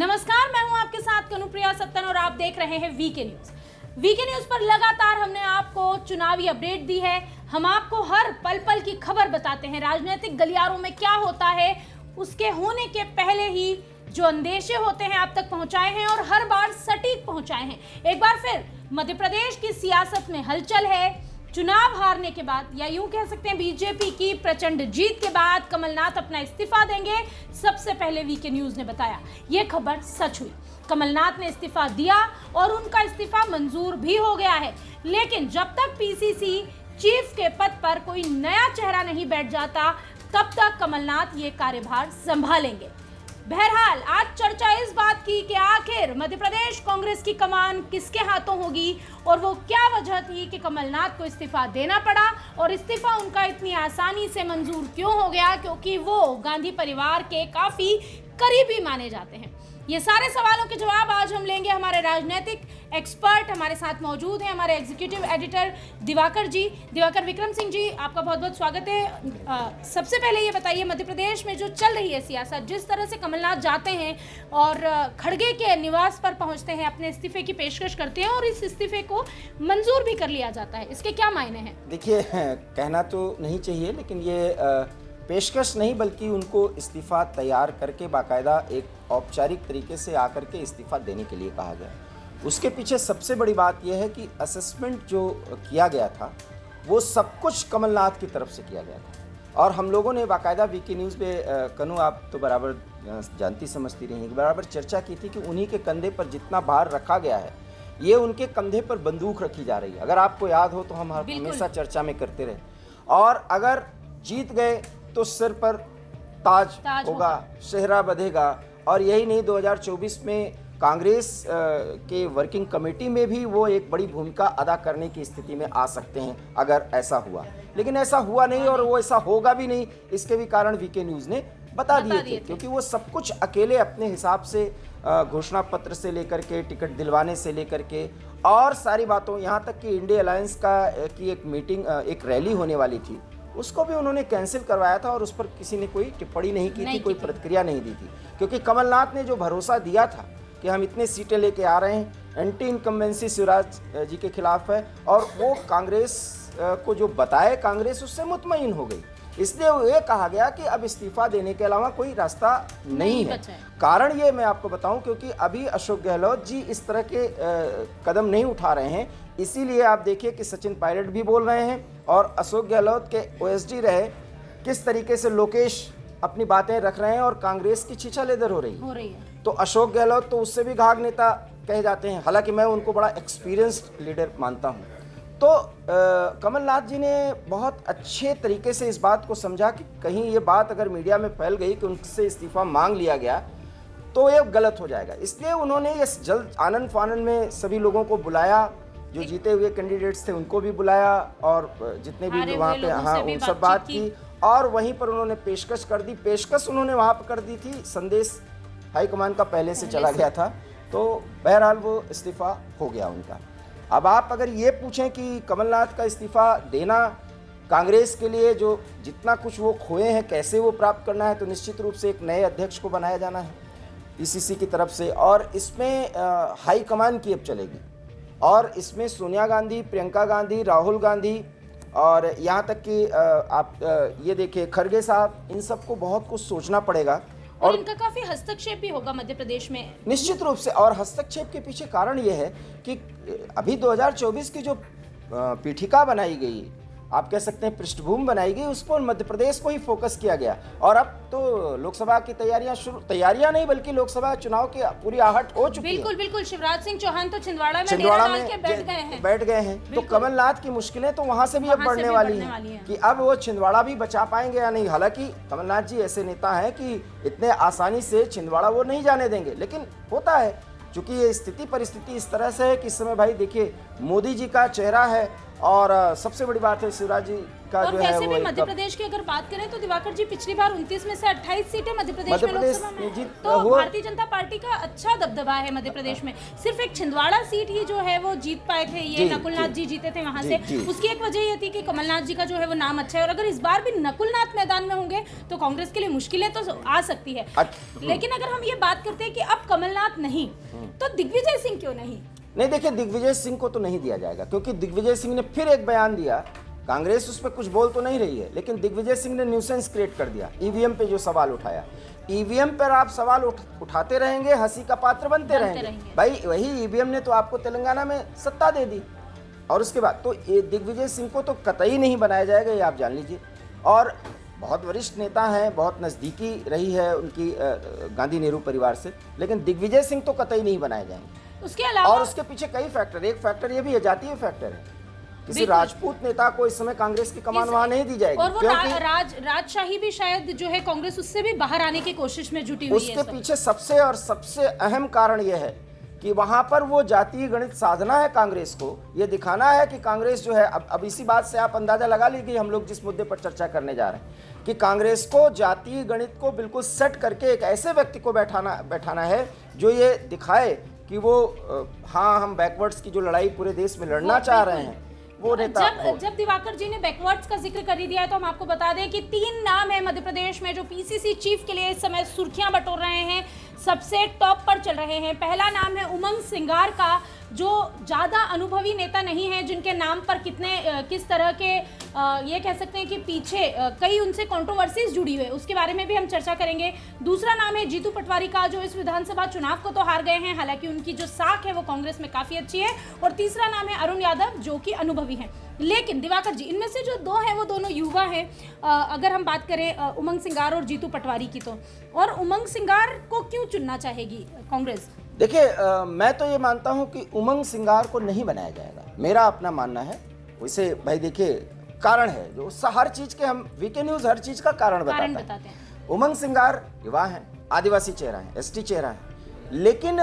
नमस्कार, मैं हूं आपके साथ कनुप्रिया सत्तन और आप देख रहे हैं वीके न्यूज। वीके न्यूज पर लगातार हमने आपको चुनावी अपडेट दी है। हम आपको हर पल पल की खबर बताते हैं। राजनीतिक गलियारों में क्या होता है उसके होने के पहले ही जो अंदेशे होते हैं आप तक पहुंचाए हैं और हर बार सटीक पहुंचाए हैं। एक बार फिर मध्य प्रदेश की सियासत में हलचल है। चुनाव हारने के बाद या यूं कह सकते हैं बीजेपी की प्रचंड जीत के बाद कमलनाथ अपना इस्तीफा देंगे। सबसे पहले वीके न्यूज ने बताया यह खबर सच हुई। कमलनाथ ने इस्तीफा दिया और उनका इस्तीफा मंजूर भी हो गया है। लेकिन जब तक पीसीसी चीफ के पद पर कोई नया चेहरा नहीं बैठ जाता तब तक कमलनाथ ये कार्यभार संभालेंगे। बहरहाल आज चर्चा इस बात की कि आखिर मध्य प्रदेश कांग्रेस की कमान किसके हाथों होगी और वो क्या वजह थी कि कमलनाथ को इस्तीफा देना पड़ा और इस्तीफा उनका इतनी आसानी से मंजूर क्यों हो गया, क्योंकि वो गांधी परिवार के काफी करीबी माने जाते हैं। ये सारे सवालों के जवाब आज हम लेंगे। हमारे राजनीतिक एक्सपर्ट हमारे साथ मौजूद हैं, हमारे एग्जीक्यूटिव एडिटर दिवाकर जी, दिवाकर विक्रम सिंह जी, आपका बहुत बहुत स्वागत है। सबसे पहले ये बताइए, मध्य प्रदेश में जो चल रही है सियासत, जिस तरह से कमलनाथ जाते हैं और खड़गे के निवास पर पहुंचते हैं, अपने इस्तीफे की पेशकश करते हैं और इस इस्तीफे को मंजूर भी कर लिया जाता है, इसके क्या मायने हैं? देखिए, कहना तो नहीं चाहिए लेकिन ये पेशकश नहीं बल्कि उनको इस्तीफ़ा तैयार करके बाकायदा एक औपचारिक तरीके से आकर के इस्तीफ़ा देने के लिए कहा गया। उसके पीछे सबसे बड़ी बात यह है कि असेसमेंट जो किया गया था वो सब कुछ कमलनाथ की तरफ से किया गया था और हम लोगों ने बाकायदा वीके न्यूज़ पे कनु आप तो बराबर जानती समझती रही हैं, बराबर चर्चा की थी कि उन्हीं के कंधे पर जितना भार रखा गया है ये उनके कंधे पर बंदूक रखी जा रही है। अगर आपको याद हो तो हम हमेशा चर्चा में करते रहे और अगर जीत गए तो सिर पर ताज होगा, सेहरा बंधेगा। और यही नहीं, 2024 में कांग्रेस के वर्किंग कमेटी में भी वो एक बड़ी भूमिका अदा करने की स्थिति में आ सकते हैं अगर ऐसा हुआ। लेकिन ऐसा हुआ नहीं और वो ऐसा होगा भी नहीं, इसके भी कारण वीके न्यूज़ ने बता दिए थे क्योंकि वो सब कुछ अकेले अपने हिसाब से घोषणा पत्र से लेकर के टिकट दिलवाने से लेकर के और सारी बातों, यहाँ तक कि इंडिया अलायंस की एक मीटिंग, एक रैली होने वाली थी, उसको भी उन्होंने कैंसिल करवाया था और उस पर किसी ने कोई टिप्पणी नहीं की थी, कोई प्रतिक्रिया नहीं दी थी क्योंकि कमलनाथ ने जो भरोसा दिया था कि हम इतने सीटें लेके आ रहे हैं, एंटी इनकम्बेंसी शिवराज जी के खिलाफ है और वो कांग्रेस को जो बताए कांग्रेस उससे मुतमईन हो गई। इसलिए ये कहा गया कि अब इस्तीफा देने के अलावा कोई रास्ता नहीं है। कारण ये मैं आपको बताऊं क्योंकि अभी अशोक गहलोत जी इस तरह के कदम नहीं उठा रहे हैं। इसीलिए आप देखिए कि सचिन पायलट भी बोल रहे हैं और अशोक गहलोत के ओएसडी रहे किस तरीके से लोकेश अपनी बातें रख रहे हैं और कांग्रेस की छीछालेदर हो रही है। तो अशोक गहलोत तो उससे भी घाघ नेता कहे जाते हैं, हालांकि मैं उनको बड़ा एक्सपीरियंस्ड लीडर मानता हूं। तो कमलनाथ जी ने बहुत अच्छे तरीके से इस बात को समझा कि कहीं ये बात अगर मीडिया में फैल गई कि उनसे इस्तीफा मांग लिया गया तो ये गलत हो जाएगा। इसलिए उन्होंने ये जल्द आनन फानन में सभी लोगों को बुलाया, जो जीते हुए कैंडिडेट्स थे उनको भी बुलाया और जितने भी वहाँ पे उन सब बात की और वहीं पर उन्होंने पेशकश कर दी। पेशकश उन्होंने वहाँ पर कर दी थी, संदेश हाईकमान का पहले से चला गया था, तो बहरहाल वो इस्तीफा हो गया उनका। अब आप अगर ये पूछें कि कमलनाथ का इस्तीफा देना कांग्रेस के लिए जो जितना कुछ वो खोए हैं कैसे वो प्राप्त करना है, तो निश्चित रूप से एक नए अध्यक्ष को बनाया जाना है पीसीसी की तरफ से और इसमें हाईकमान की अब चलेगी और इसमें सोनिया गांधी, प्रियंका गांधी, राहुल गांधी और यहाँ तक कि आप ये देखिए खड़गे साहब, इन सबको बहुत कुछ सोचना पड़ेगा और इनका काफी हस्तक्षेप भी होगा मध्य प्रदेश में निश्चित रूप से। और हस्तक्षेप के पीछे कारण ये है कि अभी 2024 की जो पीठिका बनाई गई, आप कह सकते हैं पृष्ठभूमि बनाई गई, उस पर मध्य प्रदेश को ही फोकस किया गया और अब तो लोकसभा की तैयारियां नहीं बल्कि लोकसभा चुनाव की पूरी आहट हो चुकी है। बिल्कुल। शिवराज सिंह चौहान तो छिंदवाड़ा में बैठ गए हैं तो कमलनाथ की मुश्किलें तो वहां से भी अब बढ़ने वाली हैं कि अब वो छिंदवाड़ा भी बचा पाएंगे या नहीं। हालांकि कमलनाथ जी ऐसे नेता हैं कि इतने आसानी से छिंदवाड़ा वो नहीं जाने देंगे, लेकिन होता है चूंकि ये स्थिति परिस्थिति इस तरह से है कि इस समय भाई देखिए मोदी जी का चेहरा है और सबसे बड़ी बात है शिवराज जी का और जो है वैसे वो भी एक मध्य प्रदेश की अगर बात करें तो दिवाकर जी पिछली बार 29 में से 28 सीटें मध्य प्रदेश में लोकसभा में जीत तो हुआ। भारतीय जनता पार्टी का अच्छा दबदबा है मध्य प्रदेश में। सिर्फ एक छिंदवाड़ा सीट ही जो है वो जीत पाए थे, ये नकुलनाथ जी जीते थे वहां से। उसकी एक वजह ये थी कि कमलनाथ जी का जो है वो नाम अच्छा है, और अगर इस बार भी नकुलनाथ मैदान में होंगे तो कांग्रेस के लिए मुश्किलें तो आ सकती है। लेकिन अगर हम ये बात करते हैं कि अब कमलनाथ नहीं तो दिग्विजय सिंह क्यों नहीं? नहीं, देखिए दिग्विजय सिंह को तो नहीं दिया जाएगा, क्योंकि दिग्विजय सिंह ने फिर एक बयान दिया। कांग्रेस उस पर कुछ बोल तो नहीं रही है, लेकिन दिग्विजय सिंह ने न्यूसेंस क्रिएट कर दिया। ईवीएम पे जो सवाल उठाया, ईवीएम पर आप सवाल उठाते रहेंगे, हंसी का पात्र बनते रहेंगे। भाई वही ईवीएम ने तो आपको तेलंगाना में सत्ता दे दी, और उसके बाद तो ये दिग्विजय सिंह को तो कतई नहीं बनाया जाएगा, ये आप जान लीजिए। और बहुत वरिष्ठ नेता हैं, बहुत नज़दीकी रही है उनकी गांधी नेहरू परिवार से, लेकिन दिग्विजय सिंह तो कतई नहीं बनाए जाएंगे। उसके अलावा और उसके पीछे कई फैक्टर, एक फैक्टर ये भी है, जातीय फैक्टर है। किसी राजपूत नेता को इस समय कांग्रेस की कमान वहां नहीं दी जाएगी, और वो राजशाही भी शायद जो है कांग्रेस उससे भी बाहर आने की कोशिश में जुटी हुई है। उसके पीछे सबसे अहम कारण यह है कि वहां पर वो जातीय गणित साधना है कांग्रेस को, ये दिखाना है कि कांग्रेस जो है, अब इसी बात से आप अंदाजा लगा लीजिए हम लोग जिस मुद्दे पर चर्चा करने जा रहे हैं, कि कांग्रेस को जातीय गणित को बिल्कुल सेट करके एक ऐसे व्यक्ति को बैठाना है जो ये दिखाए कि वो हाँ, हम बैकवर्ड्स की जो लड़ाई पूरे देश में लड़ना चाह रहे हैं वो नेता। जब दिवाकर जी ने बैकवर्ड्स का जिक्र कर ही दिया है तो हम आपको बता दें कि 3 नाम है मध्य प्रदेश में जो पीसीसी चीफ के लिए इस समय सुर्खियां बटोर रहे हैं, सबसे टॉप पर चल रहे हैं। पहला नाम है उमंग सिंगार का, जो ज़्यादा अनुभवी नेता नहीं है, जिनके नाम पर किस तरह के ये कह सकते हैं कि पीछे कई उनसे कंट्रोवर्सीज जुड़ी हुई है, उसके बारे में भी हम चर्चा करेंगे। दूसरा नाम है जीतू पटवारी का, जो इस विधानसभा चुनाव को तो हार गए हैं, हालांकि उनकी जो साख है वो कांग्रेस में काफ़ी अच्छी है। और तीसरा नाम है अरुण यादव, जो कि अनुभवी हैं। लेकिन दिवाकर जी, इनमें से जो 2 हैं वो दोनों युवा हैं। अगर हम बात करें उमंग सिंगार और जीतू पटवारी की, तो और उमंग सिंगार को क्यों चुनना चाहेगी कांग्रेस? देखिए, मैं तो ये मानता हूं कि उमंग सिंगार को नहीं बनाया जाएगा, मेरा अपना मानना है। वैसे भाई देखिए, कारण है जो हर चीज के, हम वीके न्यूज हर चीज का कारण बताते हैं। उमंग सिंगार युवा है, आदिवासी चेहरा है, एसटी चेहरा है, लेकिन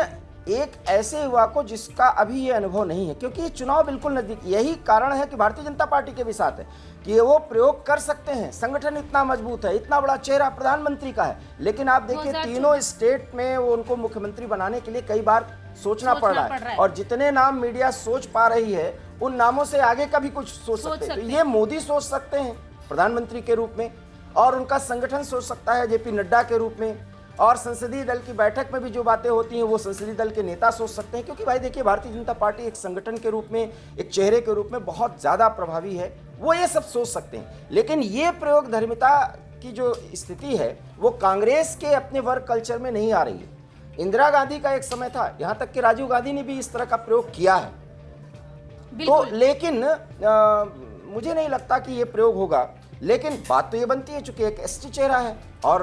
एक ऐसे युवा को जिसका अभी ये अनुभव नहीं है, क्योंकि ये चुनाव बिल्कुल नजदीक। यही कारण है कि भारतीय जनता पार्टी के भी साथ है कि वो प्रयोग कर सकते हैं। संगठन इतना मजबूत है, इतना बड़ा चेहरा प्रधानमंत्री का है, लेकिन आप देखिए तीनों स्टेट में वो उनको मुख्यमंत्री बनाने के लिए कई बार सोचना पड़ रहा है। और जितने नाम मीडिया सोच पा रही है, उन नामों से आगे का भी कुछ सोच सकते हैं। तो ये मोदी सोच सकते हैं प्रधानमंत्री के रूप में, और उनका संगठन सोच सकता है जेपी नड्डा के रूप में, और संसदीय दल की बैठक में भी जो बातें होती हैं वो संसदीय दल के नेता सोच सकते हैं। क्योंकि भाई देखिए, भारतीय जनता पार्टी एक संगठन के रूप में, एक चेहरे के रूप में बहुत ज़्यादा प्रभावी है, वो ये सब सोच सकते हैं। लेकिन ये प्रयोग धर्मिता की जो स्थिति है वो कांग्रेस के अपने वर्क कल्चर में नहीं आ रही है। इंदिरा गांधी का एक समय था, यहाँ तक कि राजीव गांधी ने भी इस तरह का प्रयोग किया है, तो लेकिन मुझे नहीं लगता कि ये प्रयोग होगा। लेकिन बात तो ये बनती है, चूंकि एक एसटी चेहरा है और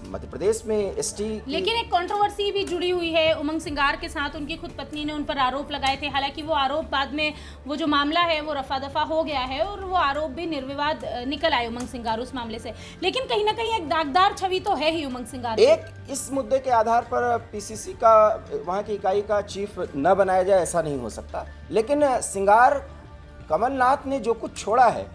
मध्य प्रदेश में एसटी, लेकिन एक कंट्रोवर्सी भी जुड़ी हुई है उमंग सिंगार के साथ। उनकी खुद पत्नी ने उन पर आरोप लगाए थे, हालांकि वो आरोप बाद में, वो जो मामला है वो रफा दफा हो गया है और वो आरोप भी निर्विवाद निकल आए उमंग सिंगार उस मामले से। लेकिन कहीं ना कहीं एक दागदार छवि तो है ही उमंग सिंगार। एक इस मुद्दे के आधार पर पीसीसी का, वहाँ की इकाई का चीफ न बनाया जाए, ऐसा नहीं हो सकता। लेकिन सिंगार, कमलनाथ ने जो कुछ छोड़ा है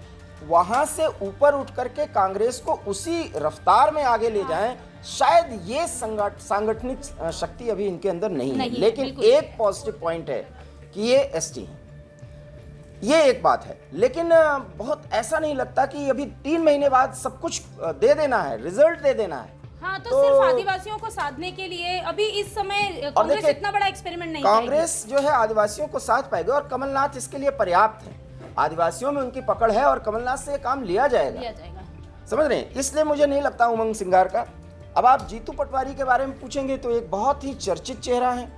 वहां से ऊपर उठ करके कांग्रेस को उसी रफ्तार में आगे ले जाएं, शायद ये सांगठनिक शक्ति अभी इनके अंदर नहीं है। लेकिन एक पॉजिटिव पॉइंट है कि ये एसटी है, ये एक बात है। लेकिन बहुत ऐसा नहीं लगता कि अभी 3 महीने बाद सब कुछ दे देना है, रिजल्ट दे देना है। हाँ, तो सिर्फ आदिवासियों को साधने के लिए अभी इस समय कांग्रेस इतना बड़ा एक्सपेरिमेंट नहीं करेगी। कांग्रेस जो है आदिवासियों को साध पाएगी और कमलनाथ इसके लिए पर्याप्त है। आदिवासियों में उनकी पकड़ है और कमलनाथ से ये काम लिया जाएगा। समझ रहे हैं? इसलिए मुझे नहीं लगता उमंग सिंगार का। अब आप जीतू पटवारी के बारे में पूछेंगे तो एक बहुत ही चर्चित चेहरा है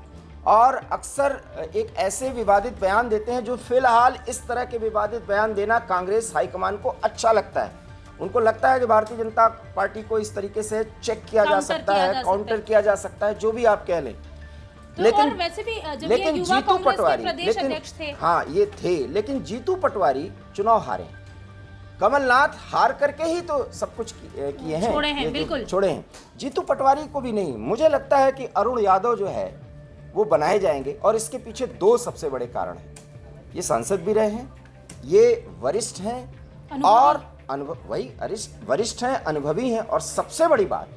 और अक्सर एक ऐसे विवादित बयान देते हैं जो फिलहाल इस तरह के विवादित बयान देना कांग्रेस हाईकमान को अच्छा लगता है। उनको लगता है कि भारतीय जनता पार्टी को इस तरीके से चेक किया जा सकता है, काउंटर किया जा सकता है, जो भी आप कह लें। तो लेकिन वैसे भी जब ये युवा कांग्रेस के प्रदेश अध्यक्ष थे, हाँ ये थे, लेकिन जीतू पटवारी चुनाव हारे। कमलनाथ हार करके ही तो सब कुछ किए हैं, छोड़े हैं, बिल्कुल छोड़े हैं। जीतू पटवारी को भी नहीं। मुझे लगता है कि अरुण यादव जो है वो बनाए जाएंगे और इसके पीछे 2 सबसे बड़े कारण हैं। ये सांसद भी रहे हैं ये वरिष्ठ हैं और वरिष्ठ हैं, अनुभवी हैं, और सबसे बड़ी बात,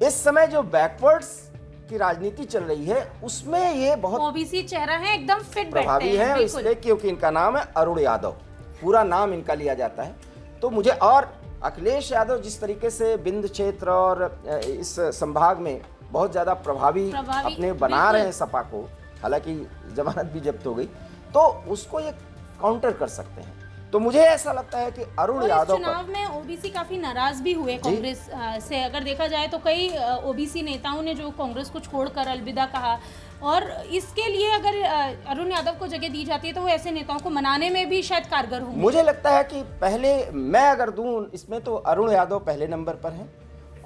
इस समय जो बैकवर्ड्स की राजनीति चल रही है उसमें ये बहुत ओबीसी चेहरा है, एकदम फिट प्रभावी बैठते हैं, है, बिल्कुल। इसलिए क्योंकि इनका नाम है अरुण यादव, पूरा नाम इनका लिया जाता है। तो मुझे, और अखिलेश यादव जिस तरीके से बिंद क्षेत्र और इस संभाग में बहुत ज्यादा प्रभावी अपने बना रहे हैं सपा को, हालांकि जमानत भी जब्त हो गई, तो उसको ये काउंटर कर सकते हैं। तो मुझे ऐसा लगता है कि अरुण यादव चुनाव में ओबीसी काफी नाराज भी हुए कांग्रेस से। अगर देखा जाए तो कई ओबीसी नेताओं ने जो कांग्रेस को छोड़कर अलविदा कहा, और इसके लिए अगर अरुण यादव को जगह दी जाती है तो वो ऐसे नेताओं को मनाने में भी शायद कारगर होंगे। मुझे लगता है कि पहले मैं अगर दूं इसमें तो अरुण यादव पहले नंबर पर हैं,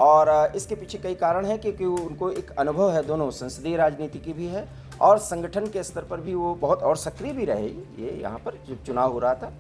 और इसके पीछे कई कारण हैं, क्योंकि उनको एक अनुभव है, दोनों संसदीय राजनीति की भी है और संगठन के स्तर पर भी वो बहुत और सक्रिय भी रहे। ये यहाँ पर जब चुनाव हो रहा था,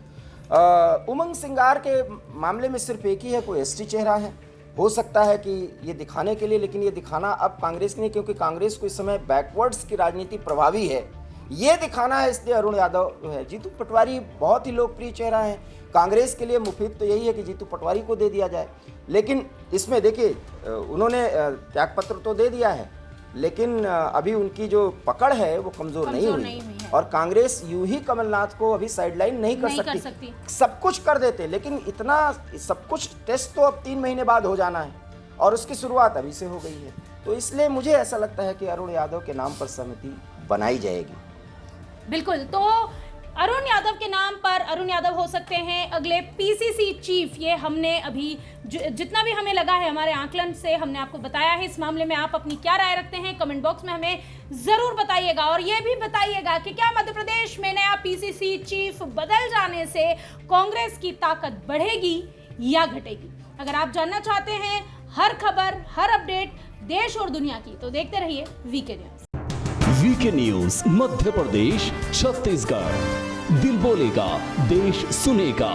उमंग सिंगार के मामले में सिर्फ एक ही है, कोई एसटी चेहरा है, हो सकता है कि ये दिखाने के लिए, लेकिन ये दिखाना अब कांग्रेस की नहीं, क्योंकि कांग्रेस को इस समय बैकवर्ड्स की राजनीति प्रभावी है, ये दिखाना है, इसलिए अरुण यादव है। जीतू पटवारी बहुत ही लोकप्रिय चेहरा है, कांग्रेस के लिए मुफीद तो यही है कि जीतू पटवारी को दे दिया जाए, लेकिन इसमें देखिए उन्होंने त्यागपत्र तो दे दिया है, लेकिन अभी उनकी जो पकड़ है वो कमजोर नहीं हुई, और कांग्रेस यूं ही कमलनाथ को अभी साइडलाइन नहीं कर सकती। सब कुछ कर देते, लेकिन इतना सब कुछ टेस्ट तो अब 3 महीने बाद हो जाना है, और उसकी शुरुआत अभी से हो गई है। तो इसलिए मुझे ऐसा लगता है कि अरुण यादव के नाम पर समिति बनाई जाएगी। बिल्कुल, तो अरुण यादव के नाम पर अरुण यादव हो सकते हैं अगले पीसीसी चीफ। ये हमने अभी जितना भी हमें लगा है हमारे आकलन से हमने आपको बताया है। इस मामले में आप अपनी क्या राय रखते हैं कमेंट बॉक्स में हमें जरूर बताइएगा, और ये भी बताइएगा कि क्या मध्य प्रदेश में नया पीसीसी चीफ बदल जाने से कांग्रेस की ताकत बढ़ेगी या घटेगी। अगर आप जानना चाहते हैं हर खबर, हर अपडेट देश और दुनिया की, तो देखते रहिए VK news. VK news Madhya Pradesh, Chhattisgarh, दिल बोलेगा, देश सुनेगा।